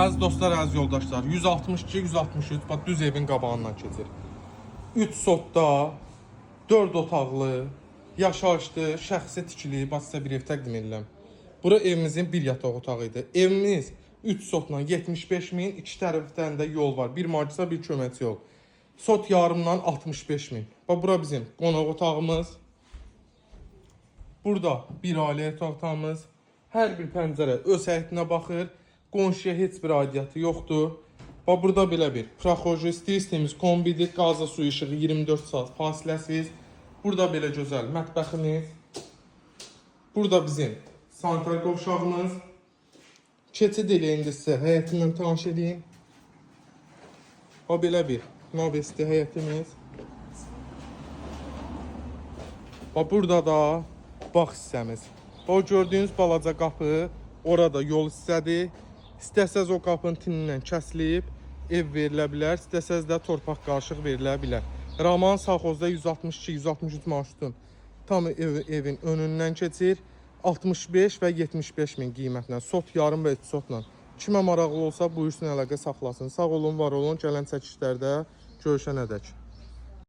Əziz dostlar, əziz yoldaşlar, 162-163 bax düz evin qabağından keçir. 3 sotda, 4 otaqlı, yaşayışlı, şəxsi tikili, bax sizə bir ev təqdim edirəm. Bura evimizin bir yataq otağı idi. Evimiz 3 sotla 75 min, iki tərəfdən də yol var. Bir magistral, bir köməkçi yol. Sot yarımdan 65 min. Bax bura bizim qonaq otağımız. Burada bir ailə yataq otağımız. Hər bir pəncərə öz həyətinə baxır. Qonşuya heç bir aidiyyatı yoxdur. Bax burada belə bir proxoji, istəyirsiniz kombidir, qazı su işığı 24 saat fasiləsiz. Burada belə gözəl mətbəximiz. Burada bizim sanitar qovşağımız. Keçid eləyində sizə həyətindən tanış edeyim. Bax belə bir navesti həyətimiz. Bax burada da bax hissəmiz. O gördüyünüz balaca qapı, orada yol hissədir. İstəsəz o qapının tinindən kəsilib ev verilə bilər, istəsəz də torpaq qarışıq verilə bilər. Raman Sağxozda 162-163 marşrutun tam evin önündən keçir. 65 və 75 min qiymətlə, sot yarım və 3 sotla. Kimə maraqlı olsa buyursun, əlaqə saxlasın. Sağ olun, var olun, gələn çəkişlərdə görüşənədək.